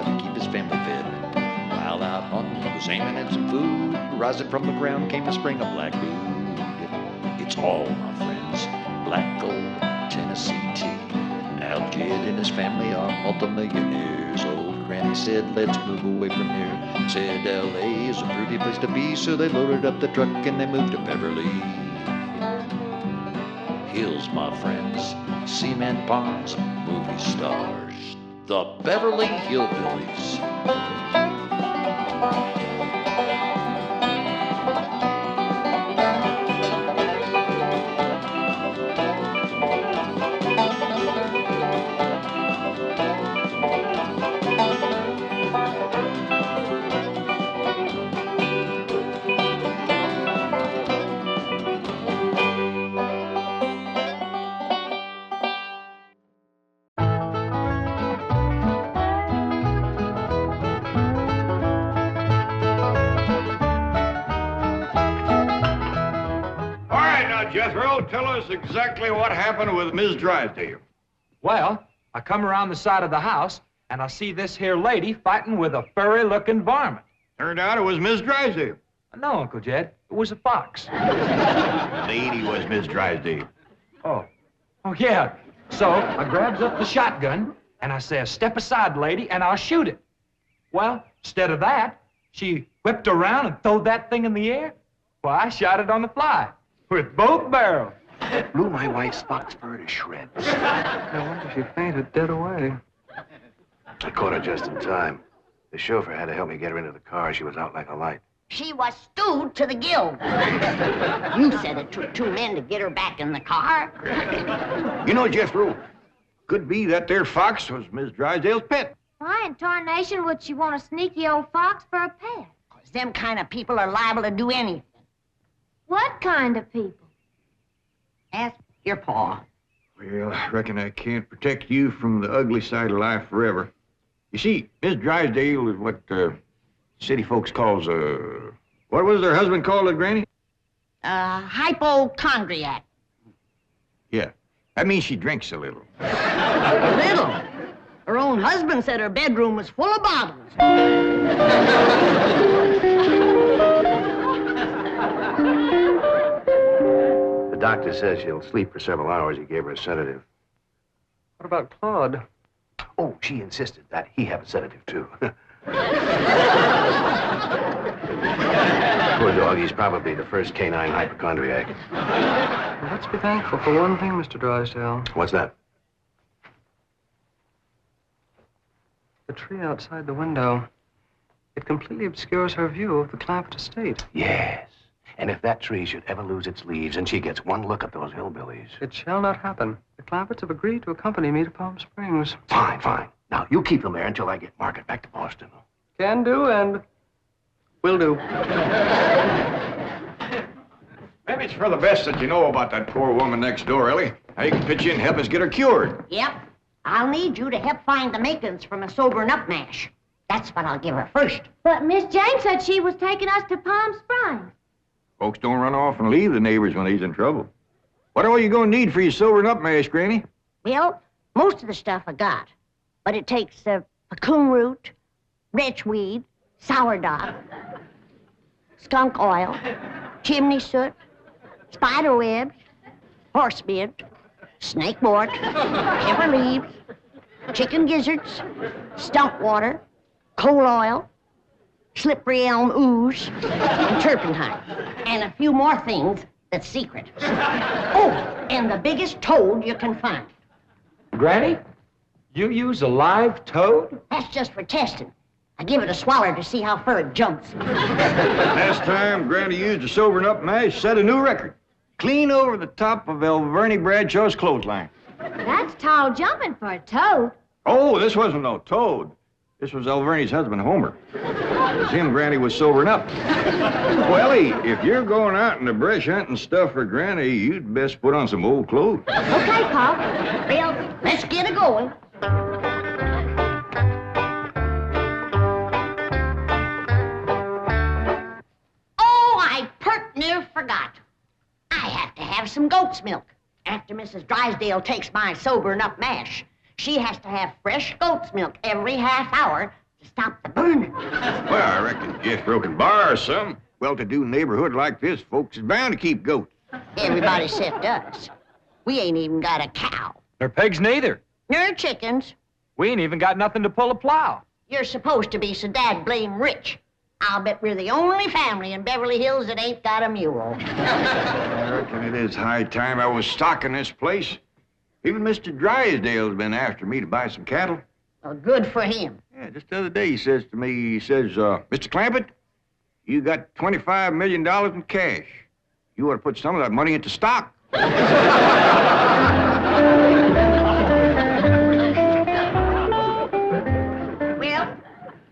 try to keep his family fed. While out hunting, he was aiming at some food. Rising from the ground came a spring of black root. It's all, my friends, black gold, Tennessee tea. Al Jed and his family are multimillionaires. Old Granny said, let's move away from here. Said L.A. is a pretty place to be, so they loaded up the truck and they moved to Beverly Hills, my friends. Cement ponds, movie stars. The Beverly Hillbillies. Jethro, tell us exactly what happened with Miss Drysdale. Well, I come around the side of the house, and I see this here lady fighting with a furry-looking varmint. Turned out it was Miss Drysdale. No, Uncle Jed, it was a fox. The lady was Miss Drysdale. Oh, yeah. So I grabs up the shotgun, and I says, step aside, lady, and I'll shoot it. Well, instead of that, she whipped around and throwed that thing in the air. Well, I shot it on the fly. With both barrels. Blew my wife's fox fur to shreds. I wonder if she fainted dead away. I caught her just in time. The chauffeur had to help me get her into the car. She was out like a light. She was stewed to the gills. You said it took 2 men to get her back in the car. You know, Jethro, could be that there fox was Miss Drysdale's pet. Why in tarnation would she want a sneaky old fox for a pet? 'Cause them kind of people are liable to do anything. What kind of people? Ask your pa. Well, I reckon I can't protect you from the ugly side of life forever. You see, Miss Drysdale is what city folks calls what was her husband called it, Granny? Hypochondriac. Yeah, that means she drinks a little. A little? Her own husband said her bedroom was full of bottles. The doctor says she'll sleep for several hours. He gave her a sedative. What about Claude? Oh, she insisted that he have a sedative, too. Poor dog, he's probably the first canine hypochondriac. Well, let's be thankful for one thing, Mr. Drysdale. What's that? The tree outside the window. It completely obscures her view of the Clampett estate. Yes. And if that tree should ever lose its leaves and she gets one look at those hillbillies... It shall not happen. The Clampetts have agreed to accompany me to Palm Springs. Fine, fine. Now, you keep them there until I get Margaret back to Boston. Can do and will do. Maybe it's for the best that you know about that poor woman next door, Ellie. Now you can pitch in and help us get her cured. Yep. I'll need you to help find the makings from a sobering up mash. That's what I'll give her first. But Miss Jane said she was taking us to Palm Springs. Folks don't run off and leave the neighbors when he's in trouble. What are you going to need for your sobering up mash, Granny? Well, most of the stuff I got. But it takes pecan root, wretchweed, sourdough, skunk oil, chimney soot, spider webs, horsebeard, snake wort, pepper leaves, chicken gizzards, stump water, coal oil, slippery elm ooze, and turpentine, and a few more things that's secret. Oh, and the biggest toad you can find. Granny, you use a live toad? That's just for testing. I give it a swaller to see how far it jumps. Last time Granny used a sobering up mash, set a new record. Clean over the top of Elverny Bradshaw's clothesline. That's tall jumping for a toad. Oh, this wasn't no toad. This was Elverny's husband, Homer. It was him Granny was sobering up. Well, Ellie, if you're going out in the brush hunting stuff for Granny, you'd best put on some old clothes. Okay, Pop. Well, let's get it going. Oh, I pert near forgot. I have to have some goat's milk. After Mrs. Drysdale takes my sobering up mash, she has to have fresh goat's milk every half hour to stop the burning. Well, I reckon Jethro can borrow some. Well-to-do neighborhood like this, folks is bound to keep goats. Everybody except us. We ain't even got a cow. Nor pigs neither. Nor chickens. We ain't even got nothing to pull a plow. You're supposed to be so dad blame rich. I'll bet we're the only family in Beverly Hills that ain't got a mule. I reckon it is high time I was stocking this place. Even Mr. Drysdale's been after me to buy some cattle. Well, good for him. Yeah, just the other day he says to me, Mr. Clampett, you got $25 million in cash. You ought to put some of that money into stock. Well,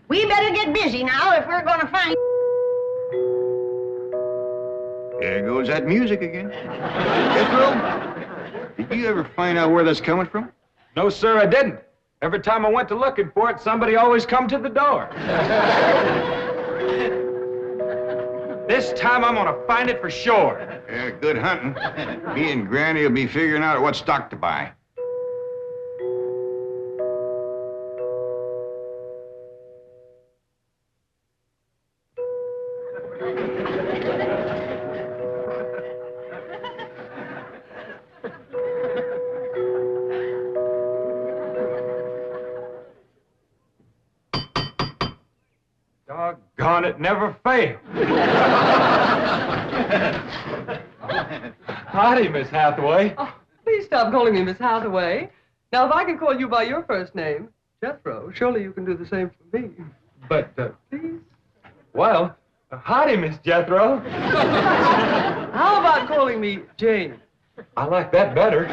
we better get busy now if we're gonna find... There goes that music again. Jethro, did you ever find out where that's coming from? No, sir, I didn't. Every time I went to looking for it, somebody always come to the door. This time I'm gonna find it for sure. Yeah, good hunting. Me and Granny will be figuring out what stock to buy. Doggone it, never failed. Howdy, Miss Hathaway. Oh, please stop calling me Miss Hathaway. Now, if I can call you by your first name, Jethro, surely you can do the same for me. But, Please? well, howdy, Miss Jethro. How about calling me Jane? I like that better.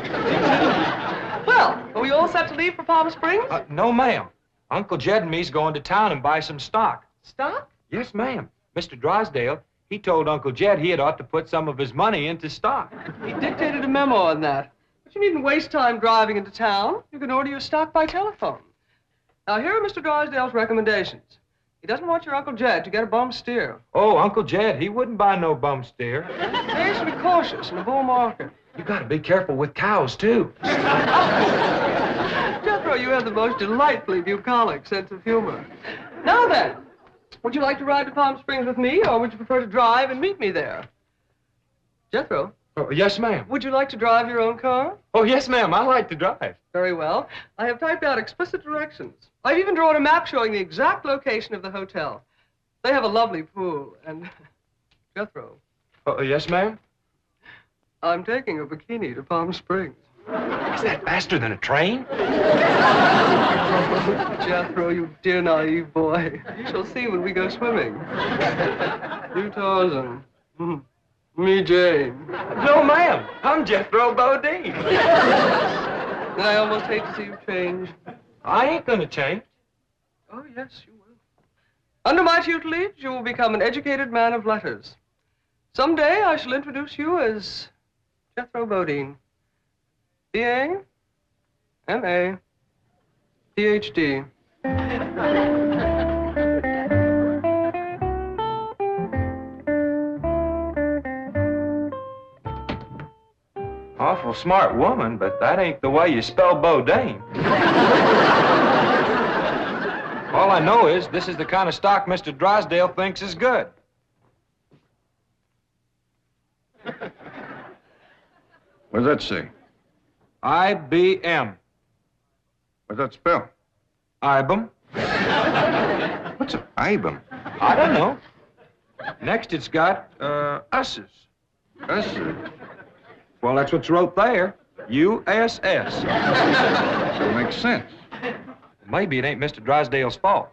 Well, are we all set to leave for Palm Springs? No, ma'am. Uncle Jed and me's going to town and buy some stock. Stock? Yes, ma'am. Mr. Drysdale, he told Uncle Jed he had ought to put some of his money into stock. He dictated a memo on that. But you needn't waste time driving into town. You can order your stock by telephone. Now, here are Mr. Drysdale's recommendations. He doesn't want your Uncle Jed to get a bum steer. Oh, Uncle Jed, he wouldn't buy no bum steer. They should be cautious in a bull market. You gotta be careful with cows, too. Jethro, you have the most delightfully bucolic sense of humor. Now then, would you like to ride to Palm Springs with me, or would you prefer to drive and meet me there? Jethro, Oh, yes, ma'am. would you like to drive your own car? Oh, yes, ma'am. I like to drive. Very well. I have typed out explicit directions. I've even drawn a map showing the exact location of the hotel. They have a lovely pool, and... Jethro, Oh, yes, ma'am. I'm taking a bikini to Palm Springs. Is that faster than a train? Jethro, you dear naive boy. You shall see when we go swimming. You Tarzan. Me Jane. No, ma'am. I'm Jethro Bodine. I almost hate to see you change. I ain't gonna change. Oh, yes, you will. Under my tutelage, you will become an educated man of letters. Someday I shall introduce you as Jethro Bodine. B.A., M.A., Ph.D. Awful smart woman, but that ain't the way you spell Bodine. All I know is this is the kind of stock Mr. Drysdale thinks is good. What does that say? IBM. What's that spell? IBM. What's an IBM? I don't know. Next it's got, Us's. Us's? Well, that's what's wrote there. USS. That makes sense. Maybe it ain't Mr. Drysdale's fault.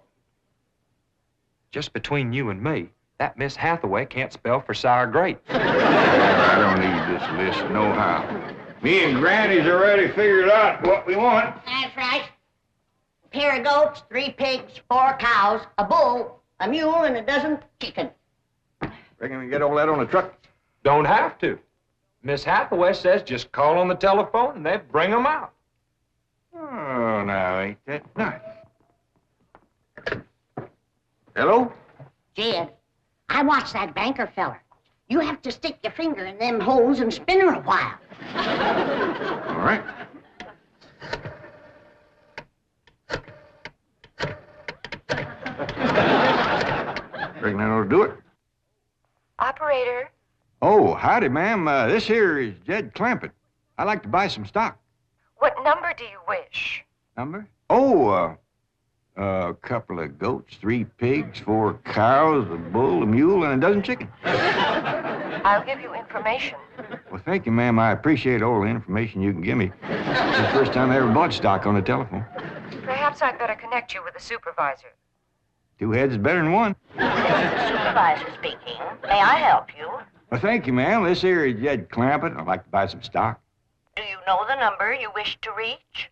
Just between you and me, that Miss Hathaway can't spell for sour grape. I don't need this list nohow. Me and Granny's already figured out what we want. That's right. A pair of goats, 3 pigs, 4 cows, a bull, a mule, and a dozen chickens. Reckon we can get all that on the truck? Don't have to. Miss Hathaway says just call on the telephone and they bring them out. Oh, now, ain't that nice? Hello? Jed, I watched that banker feller. You have to stick your finger in them holes and spin her a while. All right. Reckon I ought to do it. Operator. Oh, howdy, ma'am. This here is Jed Clampett. I'd like to buy some stock. What number do you wish? Number? Oh, a couple of goats, 3 pigs, 4 cows, a bull, a mule, and a dozen chickens. I'll give you information. Well, thank you, ma'am. I appreciate all the information you can give me. It's the first time I ever bought stock on the telephone. Perhaps I'd better connect you with the supervisor. 2 heads is better than 1. Supervisor speaking. May I help you? Well, thank you, ma'am. This here is Jed Clampett. I'd like to buy some stock. Do you know the number you wish to reach?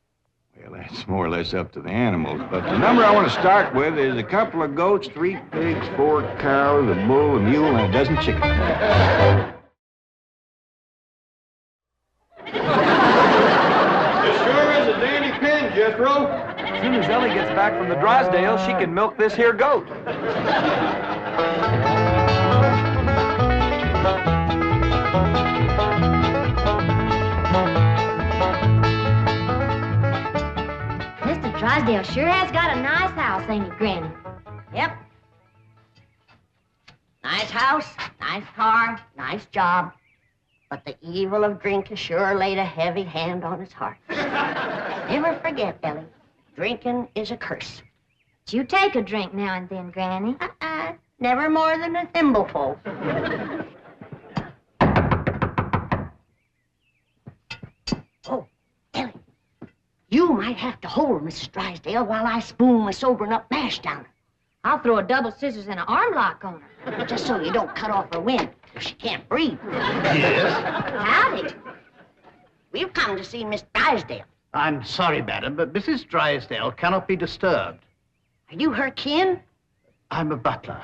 Well, that's more or less up to the animals. But the number I want to start with is a couple of goats, 3 pigs, 4 cows, a bull, a mule, and a dozen chickens. This sure is a dandy pen, Jethro. As soon as Ellie gets back from the Drysdale, she can milk this here goat. Mr. Drysdale sure has got a nice house, ain't he, Granny? Yep. Nice house, nice car, nice job. But the evil of drink has sure laid a heavy hand on his heart. Never forget, Ellie, drinking is a curse. But you take a drink now and then, Granny. Never more than a thimbleful. Oh, Ellie, you might have to hold Mrs. Drysdale while I spoon my sobering up mash down I'll throw a double scissors and an arm lock on her. her, just so you don't cut off her wind if she can't breathe. Howdy. We've come to see Miss Drysdale. I'm sorry, madam, but Mrs. Drysdale cannot be disturbed. Are you her kin? I'm a butler.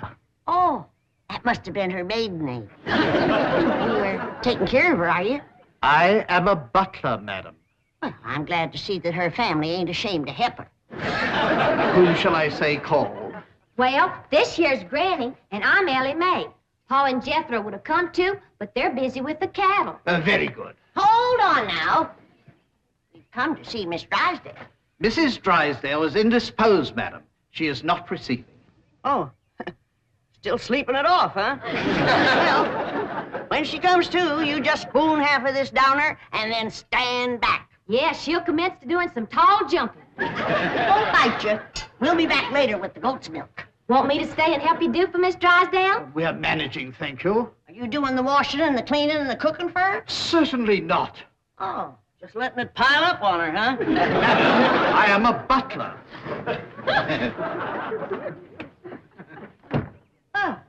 Oh, that must have been her maiden name. You were taking care of her, are you? I am a butler, madam. Well, I'm glad to see that her family ain't ashamed to help her. Whom shall I say called? Well, this here's Granny, and I'm Ellie Mae. Pa and Jethro would have come too, but they're busy with the cattle. Very good. Hold on now. We've come to see Miss Drysdale. Mrs. Drysdale is indisposed, madam. She is not receiving. Oh, still sleeping it off, huh? Well, when she comes to, you just spoon half of this down her and then stand back. Yeah, she'll commence to doing some tall jumping. Don't bite you. We'll be back later with the goat's milk. Want me to stay and help you do for Miss Drysdale? We are managing, thank you. Are you doing the washing and the cleaning and the cooking for her? Certainly not. Oh, just letting it pile up on her, huh? Madam, I am a butler. Oh.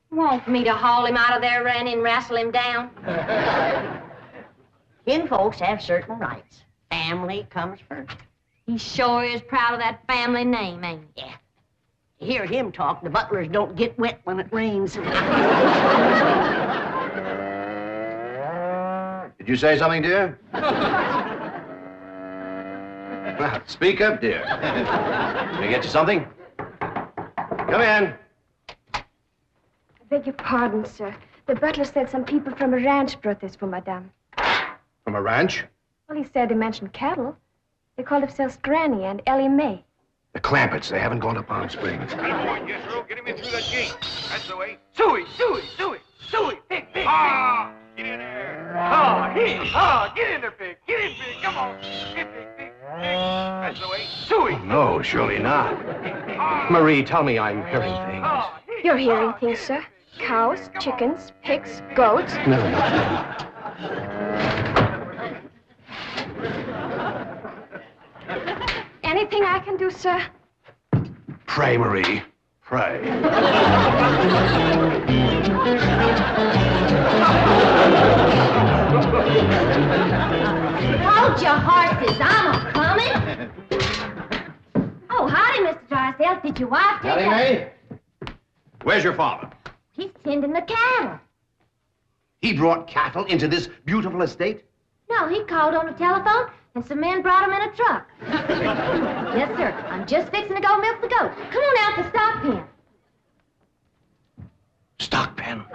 Want me to haul him out of there and wrestle him down? Kin folks have certain rights. Family comes first. He sure is proud of that family name, ain't he? Yeah. To hear him talk, the butlers don't get wet when it rains. Did you say something, dear? Well, speak up, dear. Can I get you something? Come in. I beg your pardon, sir. The butler said some people from a ranch brought this for Madame. From a ranch? Well, he said they mentioned cattle. They called themselves Granny and Ellie Mae. The Clampetts. They haven't gone to Palm Springs. Yes, sir. Get him in through that gate. That's the way. Suey, pig, pig, Ah! Get in there. get in there, pig, come on. Pig. That's the way. Suey. No, surely not. Marie, tell me I'm hearing things. You're hearing things, sir. Cows, chickens, pigs, goats. No. Anything I can do, sir? Pray, Marie. Pray. Hold your horses, I'm a-coming. Oh, howdy, Mr. Drysdale. Did your wife take May? Where's your father? He's tending the cattle. He brought cattle into this beautiful estate? No, he called on the telephone, and some men brought him in a truck. Yes, sir. I'm just fixing to go milk the goat. Come on out to the stock pen. Stock pen.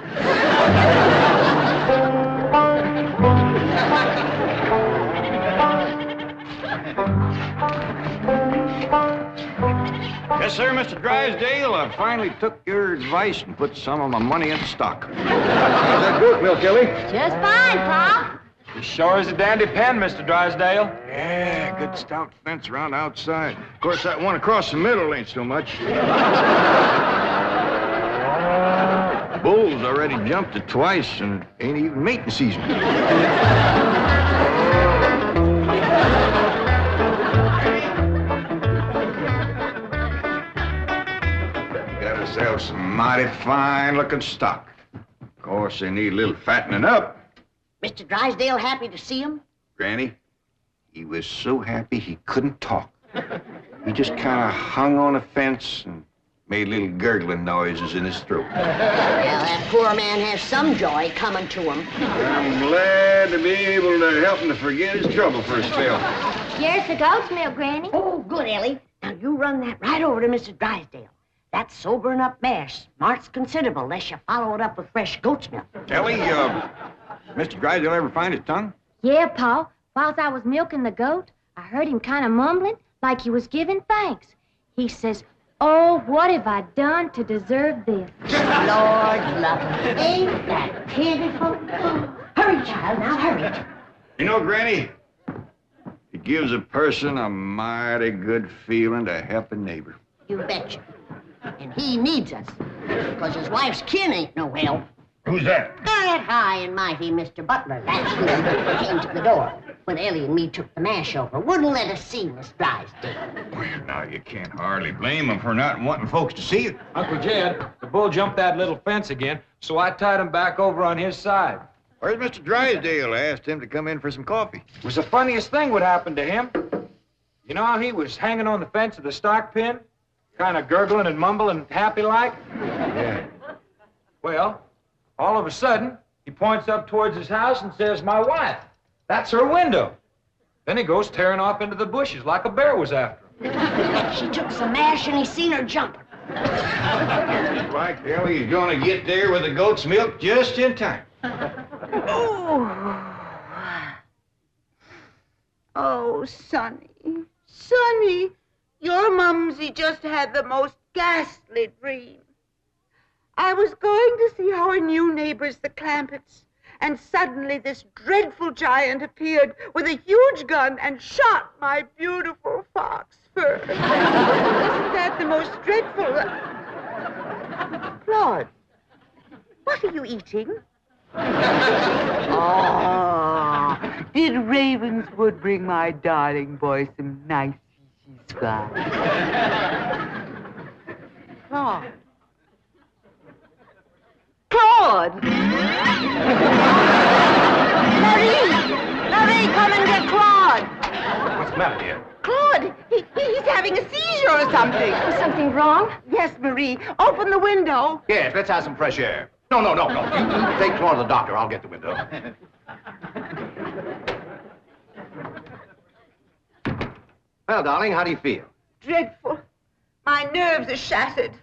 Yes, sir, Mr. Drysdale. I finally took your advice and put some of my money into stock. How's that goat milk, Ellie? Just fine, Pa. He sure is a dandy pen, Mr. Drysdale. Yeah, good stout fence around outside. Of course, that one across the middle ain't so much. Bulls already jumped it twice, and it ain't even mating season. Got ourselves some mighty fine-looking stock. Of course, they need a little fattening up. Mr. Drysdale happy to see him? Granny, he was so happy he couldn't talk. He just kind of hung on the fence and made little gurgling noises in his throat. Well, that poor man has some joy coming to him. I'm glad to be able to help him to forget his trouble for a spell. Here's the goat's milk, Granny. Oh, good, Ellie. Now, you run that right over to Mr. Drysdale. That sobering up Baer smarts considerable unless you follow it up with fresh goat's milk. Ellie, Mr. Drysdale ever find his tongue? Yeah, Pa. Whilst I was milking the goat, I heard him kind of mumbling like he was giving thanks. He says, "Oh, what have I done to deserve this?" Lord love him. Ain't that pitiful? Hurry, child, now hurry. You know, Granny, it gives a person a mighty good feeling to help a neighbor. You betcha. And he needs us, because his wife's kin ain't no help. Who's that? That high and mighty Mr. Butler. That's who came to the door when Ellie and me took the mash over. Wouldn't let us see Miss Drysdale. Well, now, you can't hardly blame him for not wanting folks to see it. Uncle Jed, the bull jumped that little fence again, so I tied him back over on his side. Where's Mr. Drysdale? I asked him to come in for some coffee. It was the funniest thing would happen to him. You know how he was hanging on the fence of the stock pen, kind of gurgling and mumbling happy-like? Yeah. Well, all of a sudden, he points up towards his house and says, "My wife, that's her window." Then he goes tearing off into the bushes like a bear was after him. She took some mash and he seen her jumping. Like Ellie's gonna get there with the goat's milk just in time. Oh, Sonny. Sonny, your mumsy just had the most ghastly dream. I was going to see our new neighbors, the Clampetts, and suddenly this dreadful giant appeared with a huge gun and shot my beautiful fox fur. Isn't that the most dreadful... Claude, what are you eating? Oh, did Ravenswood bring my darling boy some nice scotch? Claude. Claude! Marie! Marie, come and get Claude! What's the matter, dear? Claude, he's having a seizure or something. Is something wrong? Yes, Marie. Open the window. Yes, let's have some fresh air. No. You take Claude to the doctor. I'll get the window. Well, darling, how do you feel? Dreadful. My nerves are shattered.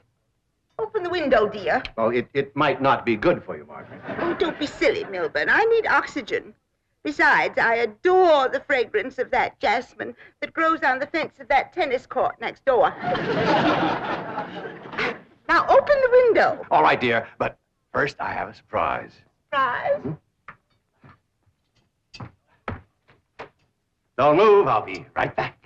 Open the window, dear. Well, it might not be good for you, Margaret. Oh, don't be silly, Milburn. I need oxygen. Besides, I adore the fragrance of that jasmine that grows on the fence of that tennis court next door. Now, open the window. All right, dear, but first I have a surprise. Surprise. Don't move. I'll be right back.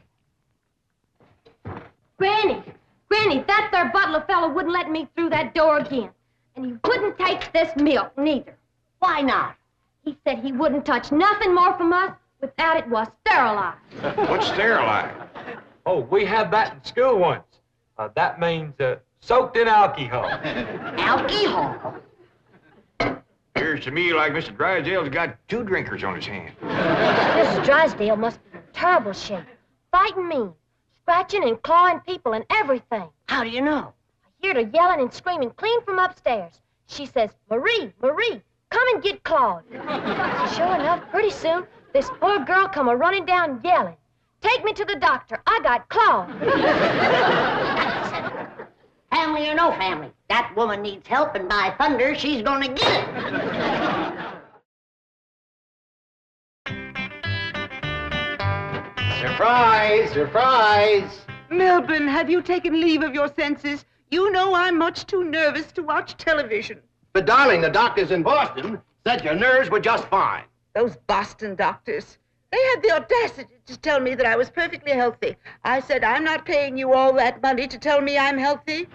Granny, that there butler fellow wouldn't let me through that door again. And he wouldn't take this milk, neither. Why not? He said he wouldn't touch nothing more from us without it was sterilized. What's sterilized? Oh, we had that in school once. That means soaked in alcohol. Alcohol? Appears to me like Mr. Drysdale's got two drinkers on his hand. Mrs. Drysdale must be in terrible shape. Fighting mean. Scratching and clawing people and everything. How do you know? I heard her yelling and screaming clean from upstairs. She says, "Marie, Marie, come and get Claude." Sure enough, pretty soon, this poor girl come a-running down yelling, "Take me to the doctor. I got Claude." Family or no family, that woman needs help, and by thunder, she's gonna get it. Surprise! Surprise! Milburn, have you taken leave of your senses? You know I'm much too nervous to watch television. But, darling, the doctors in Boston said your nerves were just fine. Those Boston doctors. They had the audacity to tell me that I was perfectly healthy. I said, I'm not paying you all that money to tell me I'm healthy.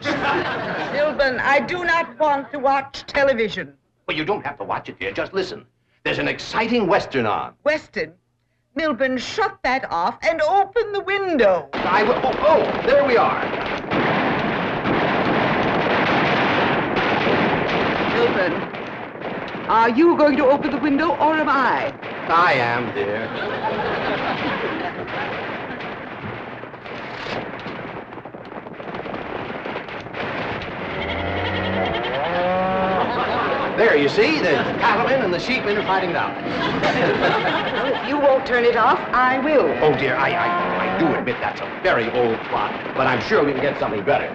Milburn, I do not want to watch television. Well, you don't have to watch it, dear. Just listen. There's an exciting Western on. Weston, Milburn, shut that off and open the window. I will. Oh, there we are. Milburn, are you going to open the window or am I? I am, dear. There, you see, the cattlemen and the sheepmen are fighting now. Well, if you won't turn it off, I will. Oh, dear, I do admit that's a very old plot, but I'm sure we can get something better.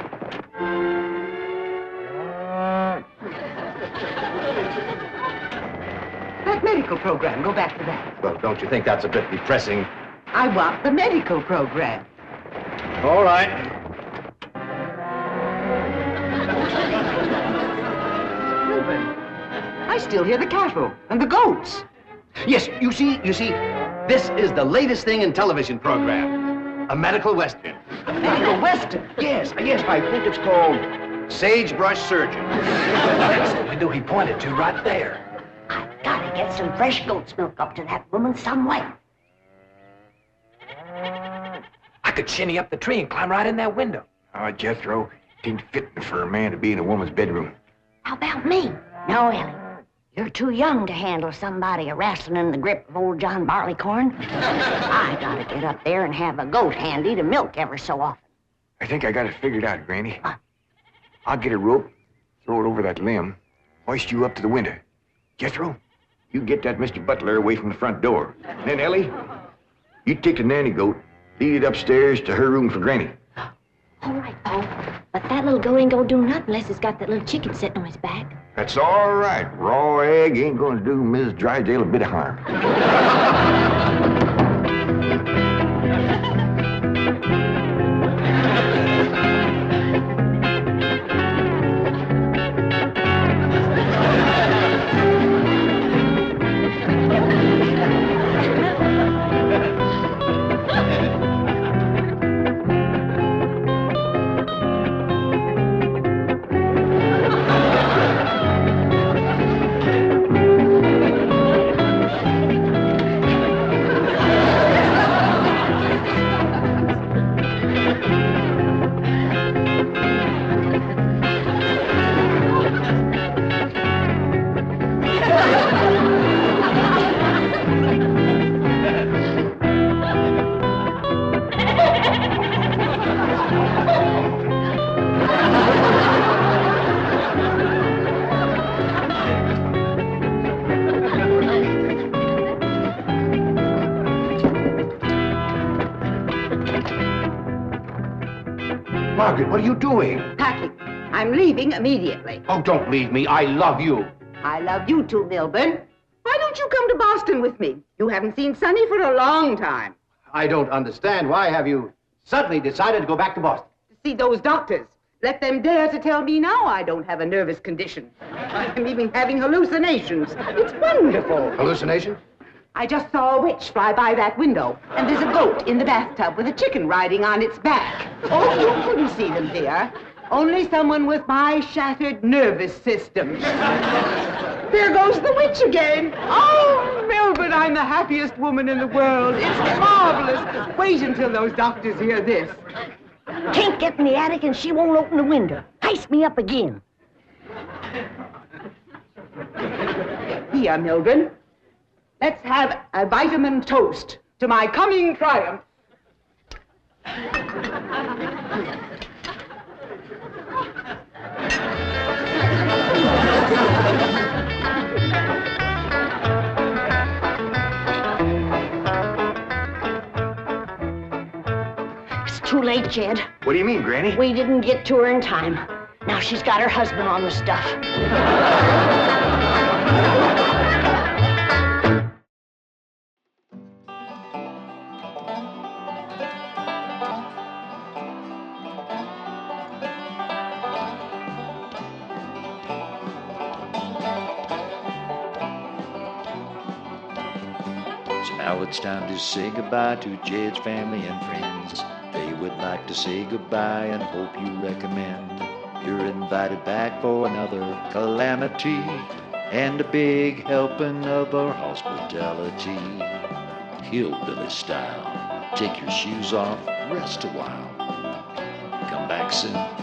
That medical program, go back to that. Well, don't you think that's a bit depressing? I want the medical program. All right. Milburn, I still hear the cattle and the goats. Yes, you see, this is the latest thing in television program. A medical western. Medical Western? Yes, I think it's called Sagebrush Surgeon. That's the window he pointed to right there. I've got to get some fresh goat's milk up to that woman some way. I could shinny up the tree and climb right in that window. Oh, Jethro, it ain't fitting for a man to be in a woman's bedroom. How about me? No, Ellie. You're too young to handle somebody wrestling in the grip of old John Barleycorn. I gotta get up there and have a goat handy to milk ever so often. I think I got it figured out, Granny. I'll get a rope, throw it over that limb, hoist you up to the window. Jethro, you get that Mr. Butler away from the front door. And then, Ellie, you take the nanny goat, lead it upstairs to her room for Granny. All right, Paul. But that little goat ain't gonna do nothing unless it's got that little chicken sitting on his back. That's all right. Raw egg ain't gonna do Mrs. Drysdale a bit of harm. Margaret, what are you doing? Packing. I'm leaving immediately. Oh, don't leave me. I love you. I love you too, Milburn. Why don't you come to Boston with me? You haven't seen Sonny for a long time. I don't understand. Why have you suddenly decided to go back to Boston? To see those doctors. Let them dare to tell me now I don't have a nervous condition. I'm even having hallucinations. It's wonderful. Hallucinations? I just saw a witch fly by that window, and there's a goat in the bathtub with a chicken riding on its back. Oh, you couldn't see them, dear. Only someone with my shattered nervous system. There goes the witch again. Oh, Milburn, I'm the happiest woman in the world. It's marvelous. Wait until those doctors hear this. Can't get in the attic and she won't open the window. Heist me up again. Here, Milburn. Let's have a vitamin toast to my coming triumph. It's too late, Jed. What do you mean, Granny? We didn't get to her in time. Now she's got her husband on the stuff. Now it's time to say goodbye to Jed's family and friends. They would like to say goodbye and hope you recommend. You're invited back for another calamity and a big helping of our hospitality. Hillbilly style. Take your shoes off, rest a while. Come back soon.